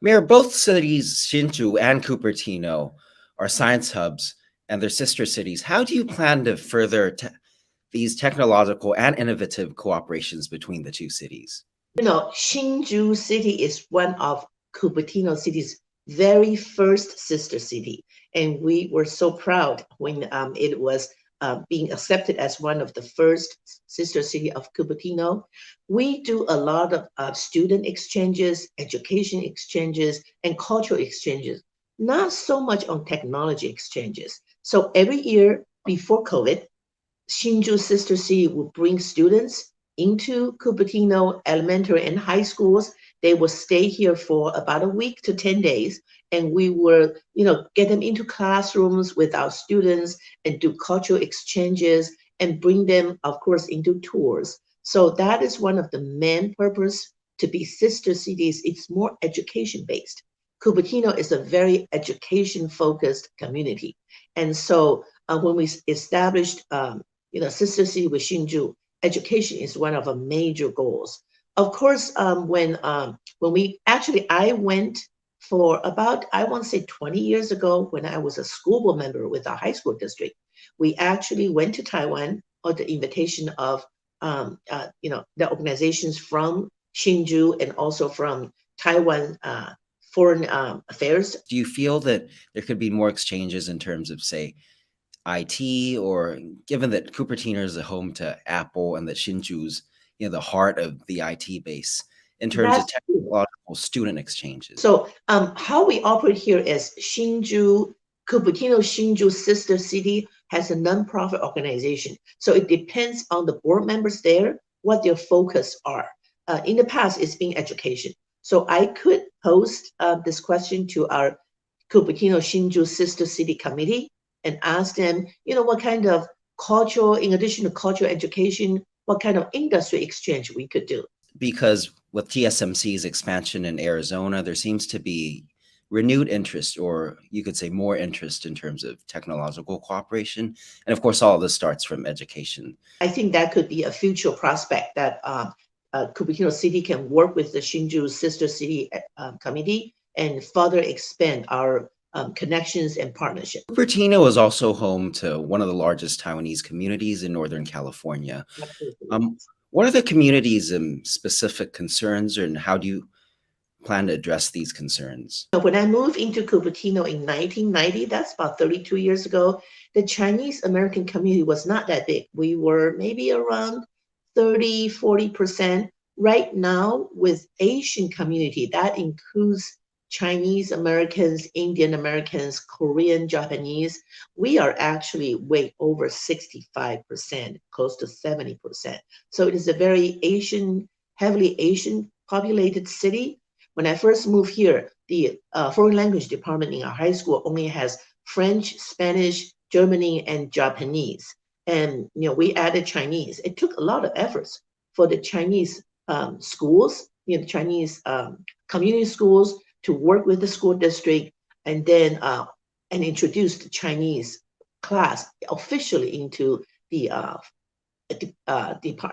Mayor, both cities, Hsinchu and Cupertino, are science hubs and they're sister cities. How do you plan to further these technological and innovative cooperations between the two cities? Hsinchu City is one of Cupertino City's very first sister city. And we were so proud when it was being accepted as one of the first sister city of Cupertino. We do a lot of student exchanges, education exchanges, and cultural exchanges, not so much on technology exchanges. So every year before COVID, Hsinchu Sister City would bring students into Cupertino elementary and high schools. They will stay here for about a week to 10 days. And we will, get them into classrooms with our students and do cultural exchanges and bring them, of course, into tours. So that is one of the main purpose to be sister cities. It's more education based. Cupertino is a very education focused community. And so when we established sister city with Hsinchu, education is one of our major goals. Of course, when we actually, I went for about, I want to say 20 years ago when I was a school board member with our high school district. We actually went to Taiwan on the invitation of, the organizations from Hsinchu and also from Taiwan Foreign Affairs. Do you feel that there could be more exchanges in terms of, say, IT, or given that Cupertino is a home to Apple and that Hsinchu's, the heart of the IT base in terms of technological student exchanges? So how we operate here is Cupertino Hsinchu Sister City has a nonprofit organization. So it depends on the board members there, what their focus are. In the past, it's been education. So I could post this question to our Cupertino Hsinchu Sister City Committee and ask them, what kind of cultural, in addition to cultural education, what kind of industry exchange we could do. Because with TSMC's expansion in Arizona, there seems to be renewed interest, or you could say more interest in terms of technological cooperation. And of course, all of this starts from education. I think that could be a future prospect that Cupertino City can work with the Hsinchu Sister City Committee and further expand our connections and partnership. Cupertino is also home to one of the largest Taiwanese communities in Northern California. What are the community's specific concerns, and how do you plan to address these concerns? When I moved into Cupertino in 1990, that's about 32 years ago, the Chinese American community was not that big. We were maybe around 30, 40%. Right now, with Asian community, that includes Chinese Americans, Indian Americans, Korean, Japanese, we are actually way over 65%, close to 70%. So it is a very heavily Asian populated city. When I first moved here, the foreign language department in our high school only has French, Spanish, German, and Japanese. And we added Chinese. It took a lot of efforts for the Chinese schools, Chinese community schools, to work with the school district and then and introduce the Chinese class officially into the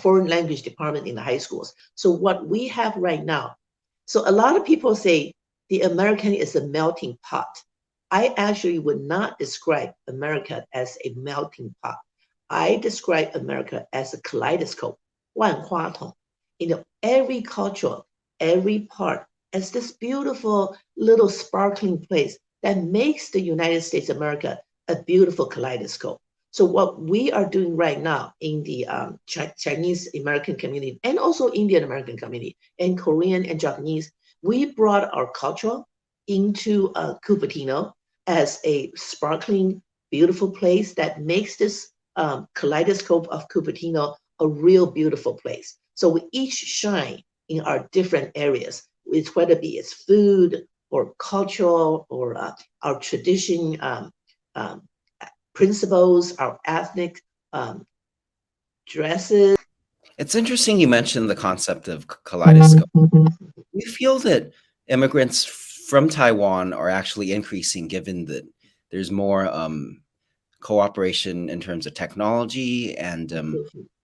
foreign language department in the high schools. So what we have right now, so a lot of people say the American is a melting pot. I actually would not describe America as a melting pot. I describe America as a kaleidoscope, 万花筒. Every culture, every part, as this beautiful little sparkling place that makes the United States of America a beautiful kaleidoscope. So what we are doing right now in the Chinese American community and also Indian American community and Korean and Japanese, we brought our culture into Cupertino as a sparkling, beautiful place that makes this kaleidoscope of Cupertino a real beautiful place. So we each shine in our different areas, whether it be its food or cultural or our tradition, principles, our ethnic dresses. It's interesting you mentioned the concept of kaleidoscope. Do you feel that immigrants from Taiwan are actually increasing, given that there's more cooperation in terms of technology and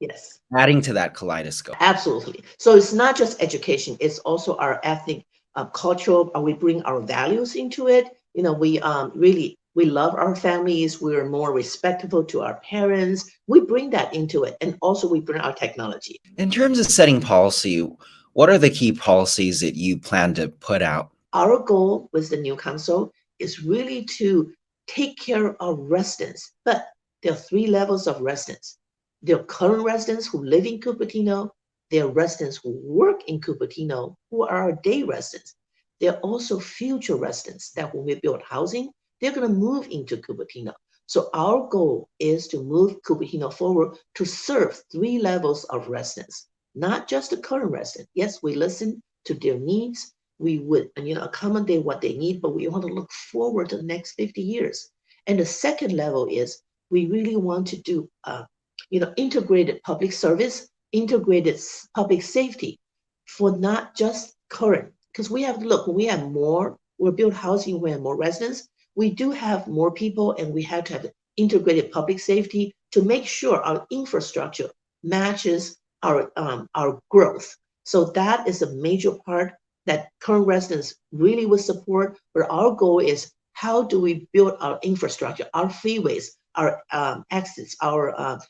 yes, adding to that kaleidoscope? Absolutely. So it's not just education, it's also our ethnic cultural, we bring our values into it. We really, we love our families. We're more respectful to our parents. We bring that into it. And also we bring our technology. In terms of setting policy, what are the key policies that you plan to put out? Our goal with the new council is really to take care of residents, but there are three levels of residents. There are current residents who live in Cupertino. There are residents who work in Cupertino who are our day residents. There are also future residents that when we build housing, they're going to move into Cupertino. So our goal is to move Cupertino forward to serve three levels of residents, not just the current resident. Yes, we listen to their needs. We would accommodate what they need, but we want to look forward to the next 50 years. And the second level is we really want to do integrated public service, integrated public safety for not just current, because we have to look, when we have more, we're build housing, we have more residents, we do have more people, and we have to have integrated public safety to make sure our infrastructure matches our growth. So that is a major part that current residents really would support. But our goal is, how do we build our infrastructure, our freeways, our exits, our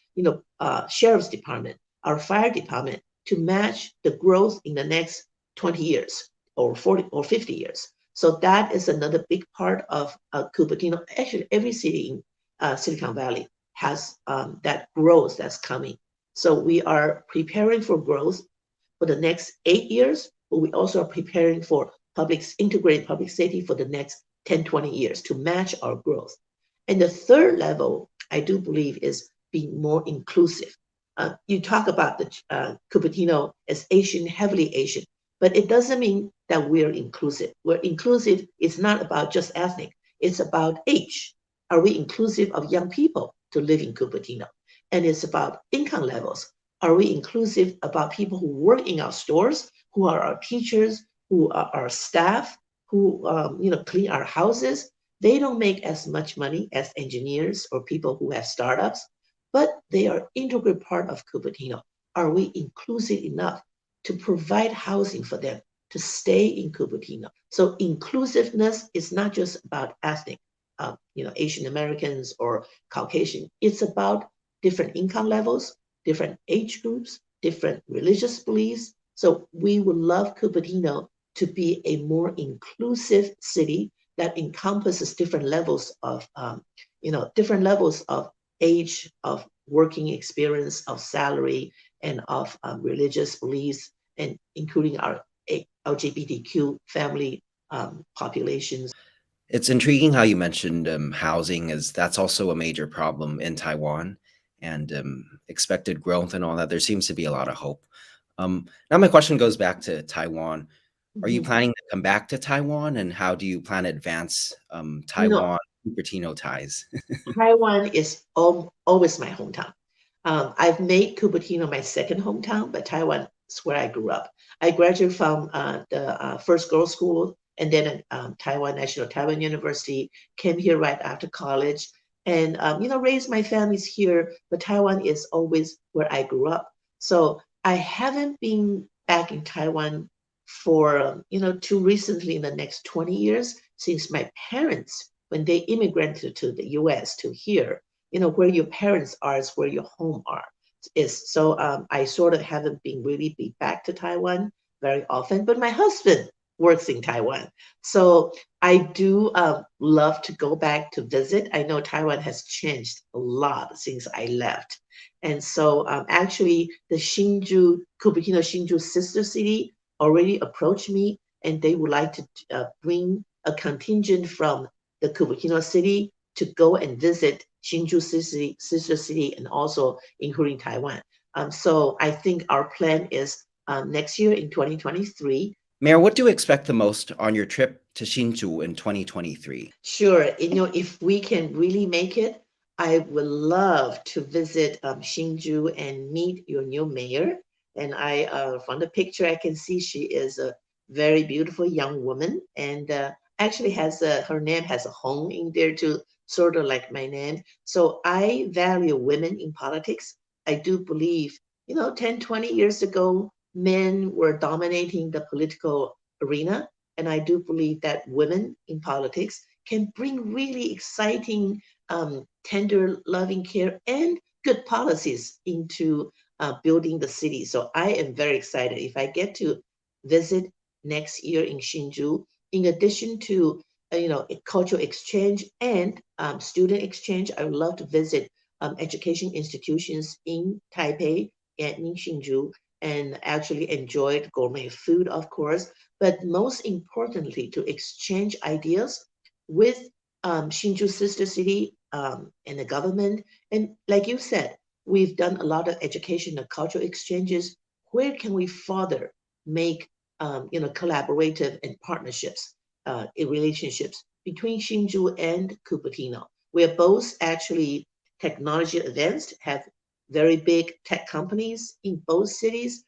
sheriff's department, our fire department, to match the growth in the next 20 years or 40 or 50 years. So that is another big part of Cupertino. Actually, every city in Silicon Valley has that growth that's coming. So we are preparing for growth for the next 8 years, but we also are preparing for integrated public safety for the next 10, 20 years to match our growth. And the third level, I do believe, is being more inclusive. You talk about the Cupertino as Asian, heavily Asian, but it doesn't mean that we're inclusive. We're inclusive. It's not about just ethnic. It's about age. Are we inclusive of young people to live in Cupertino? And it's about income levels. Are we inclusive about people who work in our stores, who are our teachers, who are our staff, who clean our houses? They don't make as much money as engineers or people who have startups, but they are integral part of Cupertino. Are we inclusive enough to provide housing for them to stay in Cupertino? So inclusiveness is not just about ethnic, Asian Americans or Caucasian. It's about different income levels, different age groups, different religious beliefs. So we would love Cupertino to be a more inclusive city that encompasses different levels of age, of working experience, of salary, and of religious beliefs, and including our LGBTQ family populations. It's intriguing how you mentioned housing, as that's also a major problem in Taiwan, and expected growth and all that. There seems to be a lot of hope. Now my question goes back to Taiwan. Are you Mhm. planning to come back to Taiwan, and how do you plan to advance You know, Taiwan Cupertino ties? Taiwan is always my hometown. I've made Cupertino my second hometown, but Taiwan is where I grew up. I graduated from the first girls' school, and then Taiwan University. Came here right after college, and raised my families here. But Taiwan is always where I grew up. So I haven't been back in Taiwan for too recently in the next 20 years, since my parents, when they immigrated to the U.S. to here, where your parents are is where your home is. So I sort of haven't been really be back to Taiwan very often, but my husband works in Taiwan. So I do love to go back to visit. I know Taiwan has changed a lot since I left. And so actually the Cupertino Hsinchu sister city already approached me, and they would like to bring a contingent from the Cupertino city to go and visit Hsinchu city, sister city, and also including Taiwan. So I think our plan is next year in 2023. Mayor, what do you expect the most on your trip to Hsinchu in 2023? Sure, if we can really make it, I would love to visit Hsinchu and meet your new mayor. And from the picture, I can see she is a very beautiful young woman, and actually has her name has a home in there too, sort of like my name. So I value women in politics. I do believe, 10, 20 years ago, men were dominating the political arena. And I do believe that women in politics can bring really exciting, tender, loving care and good policies into building the city. So I am very excited if I get to visit next year in Hsinchu, in addition to a cultural exchange and student exchange. I would love to visit education institutions in Taipei and in Hsinchu and actually enjoy gourmet food, of course, but most importantly, to exchange ideas with Hsinchu sister city and the government. And like you said, we've done a lot of education and cultural exchanges. Where can we further make collaborative and partnerships, in relationships between Hsinchu and Cupertino? We are both actually technology advanced, have very big tech companies in both cities.